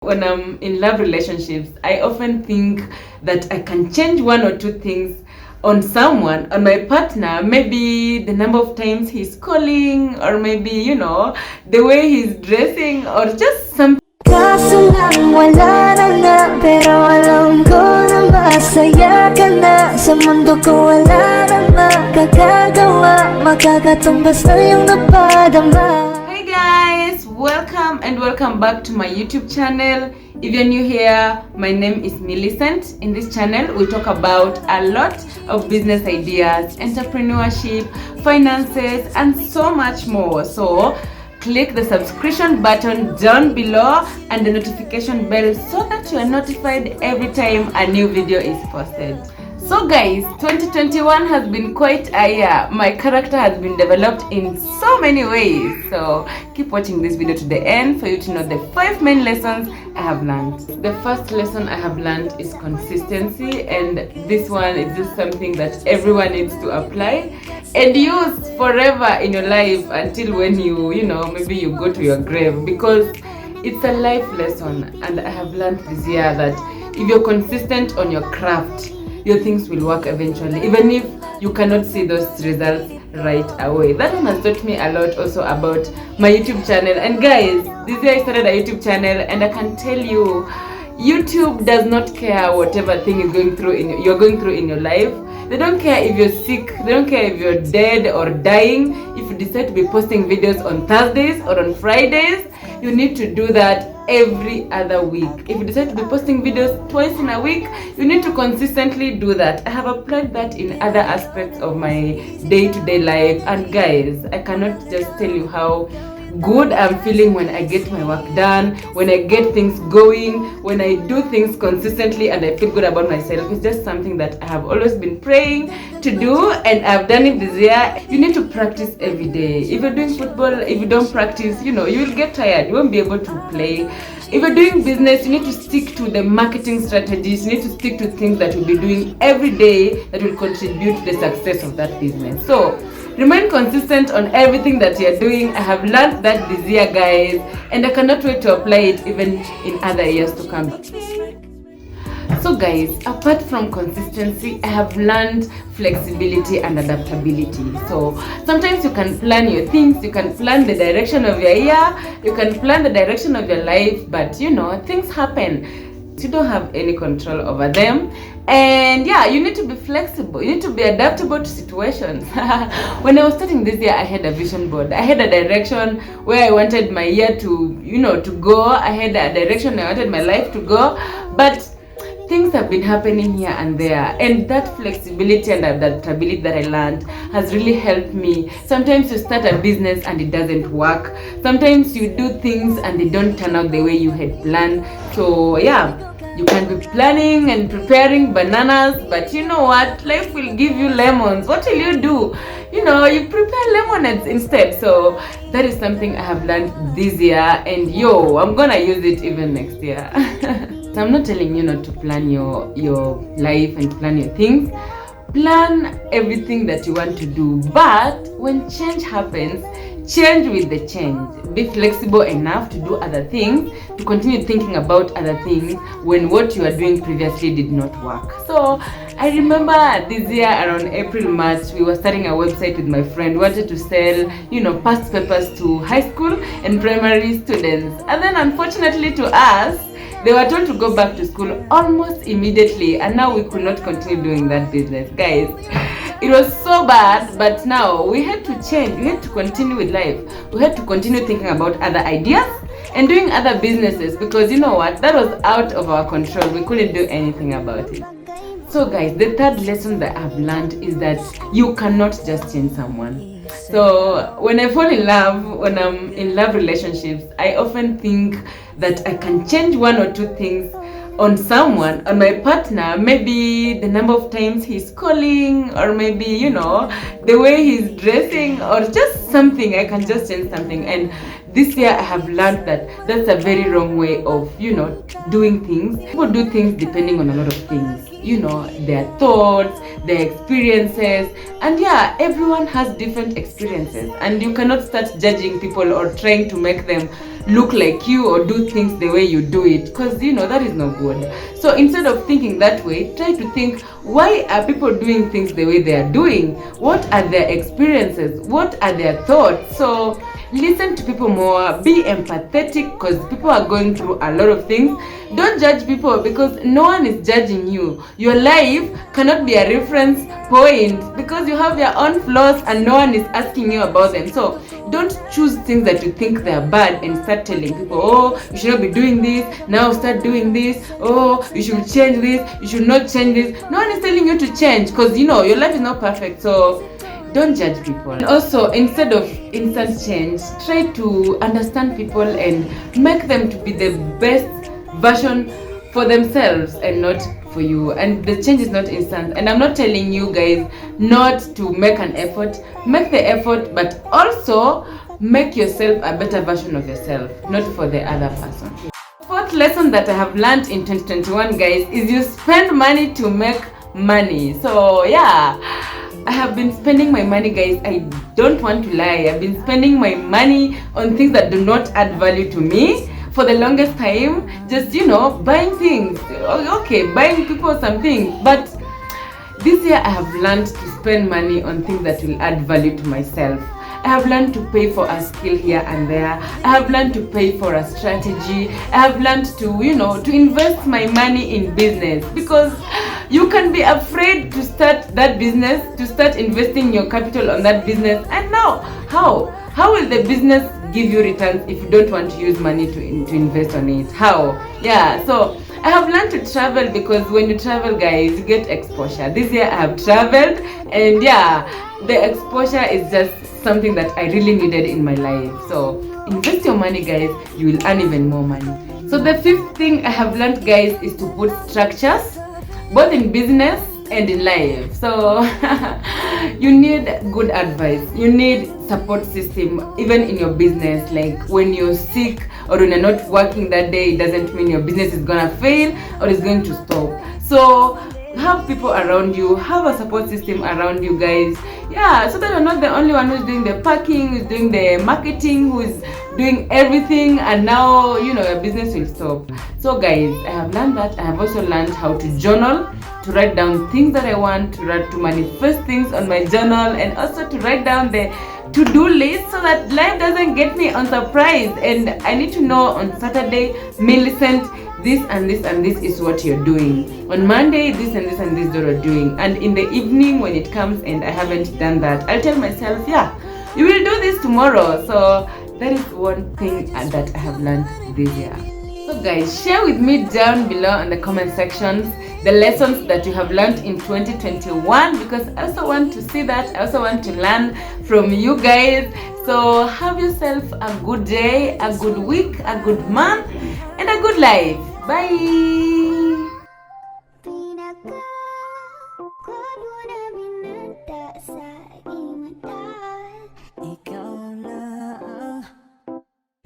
When I'm in love relationships, I often think that I can change one or two things on someone, on my partner, maybe the number of times he's calling, or maybe, the way he's dressing, or just something. Kaso lang wala na nga, pero alam ko na masaya ka na. Sa mundo ko wala na makakagawa, makakatumbas na yung napadama. Hi guys, welcome back to my YouTube channel. If you're new here, my name is Millicent. In this channel, we talk about a lot of business ideas, entrepreneurship, finances, and so much more. So click the subscription button down below and the notification bell so that you are notified every time a new video is posted. So guys, 2021 has been quite a year. My character has been developed in so many ways. So keep watching this video to the end for you to know the 5 main lessons I have learned. The first lesson I have learned is consistency, and this one is just something that everyone needs to apply and use forever in your life until when maybe you go to your grave, because it's a life lesson. And I have learned this year that if you're consistent on your craft, your things will work eventually, even if you cannot see those results right away. That one has taught me a lot also about my YouTube channel. And guys, this year I started a YouTube channel, and I can tell you, YouTube does not care whatever thing is you're going through in your life. They don't care if you're sick, they don't care if you're dead or dying. If you decide to be posting videos on Thursdays or on Fridays, you need to do that every other week. If you decide to be posting videos twice in a week, you need to consistently do that. I have applied that in other aspects of my day-to-day life, and guys, I cannot just tell you how good I'm feeling when I get my work done, when I get things going, when I do things consistently and I feel good about myself. It's just something that I have always been praying to do, and I've done it this year. You need to practice every day. If you're doing football, if you don't practice, you will get tired. You won't be able to play. If you're doing business, you need to stick to the marketing strategies. You need to stick to things that you'll be doing every day that will contribute to the success of that business. So remain consistent on everything that you're doing. I have learned that this year, guys, and I cannot wait to apply it even in other years to come. So guys, apart from consistency, I have learned flexibility and adaptability. So sometimes you can plan your things, you can plan the direction of your year, you can plan the direction of your life, but things happen. You don't have any control over them. And yeah, you need to be flexible. You need to be adaptable to situations. When I was starting this year, I had a vision board. I had a direction where I wanted my year to go. I had a direction I wanted my life to go. But things have been happening here and there, and that flexibility and adaptability that I learned has really helped me. Sometimes you start a business and it doesn't work. Sometimes you do things and they don't turn out the way you had planned. So yeah, you can be planning and preparing bananas, but you know what? Life will give you lemons. What will you do? You prepare lemonades instead. So that is something I have learned this year, and I'm gonna use it even next year. So I'm not telling you not to plan your life and plan your things. Plan everything that you want to do, but when change happens, change with the change. Be flexible enough to do other things, to continue thinking about other things when what you are doing previously did not work. So I remember this year around April, March, we were starting a website with my friend. We wanted to sell, past papers to high school and primary students. And then unfortunately to us, they were told to go back to school almost immediately, and now we could not continue doing that business. Guys, it was so bad, but now we had to change. We had to continue with life. We had to continue thinking about other ideas and doing other businesses, because you know what? That was out of our control. We couldn't do anything about it. So guys, the third lesson that I've learned is that you cannot just change someone. So when I fall in love, when I'm in love relationships, I often think that I can change one or two things on someone, on my partner, maybe the number of times he's calling, or maybe, the way he's dressing, or just something. I can just change something. And this year I have learned that that's a very wrong way of, doing things. People do things depending on a lot of things. Their thoughts, their experiences, and yeah, everyone has different experiences, and you cannot start judging people or trying to make them look like you or do things the way you do it, because you know that is not good. So instead of thinking that way, try to think, why are people doing things the way they are doing? What are their experiences? What are their thoughts? So listen to people more, be empathetic, because people are going through a lot of things. Don't judge people, because no one is judging you. Your life cannot be a reference point, because you have your own flaws and no one is asking you about them. So don't choose things that you think they are bad and start telling people, oh, you should not be doing this, now start doing this, oh, you should change this, you should not change this. No one is telling you to change, because you know your life is not perfect. So don't judge people. And also, instead of instant change, try to understand people and make them to be the best version for themselves and not for you. And the change is not instant. And I'm not telling you guys not to make an effort. Make the effort, but also make yourself a better version of yourself, not for the other person. Fourth lesson that I have learned in 2021, guys, is you spend money to make money. So yeah, I have been spending my money, guys. I don't want to lie. I've been spending my money on things that do not add value to me for the longest time. Just, you know, buying things. Okay, buying people something. But this year I have learned to spend money on things that will add value to myself. I have learned to pay for a skill here and there. I have learned to pay for a strategy. I have learned to, you know, to invest my money in business, because you can be afraid to start that business, to start investing your capital on that business. And now, how will the business give you returns if you don't want to use money to invest on it? How? Yeah, so I have learned to travel, because when you travel, guys, you get exposure. This year I have traveled, and yeah, the exposure is just something that I really needed in my life. So invest your money, guys, you will earn even more money. So the fifth thing I have learned, guys, is to put structures, both in business and in life. So you need good advice, you need support system even in your business. Like when you're sick or when you're not working that day, it doesn't mean your business is gonna fail or is going to stop. So have people around you, have a support system around you, guys. Yeah, so that you're not the only one who's doing the packing, who's doing the marketing, who's doing everything, and now, you know, your business will stop. So guys, I have learned that. I have also learned how to journal, to write down things that I want, to manifest things on my journal, and also to write down the to-do list, so that life doesn't get me unsurprised and I need to know on Saturday, Millicent, this and this and this is what you're doing. On Monday, this and this and this that you're doing. And in the evening when it comes and I haven't done that, I'll tell myself, yeah, you will do this tomorrow. So that is one thing that I have learned this year. So guys, share with me down below in the comment sections the lessons that you have learned in 2021, because I also want to see that. I also want to learn from you guys. So have yourself a good day, a good week, a good month, and a good life. Bye.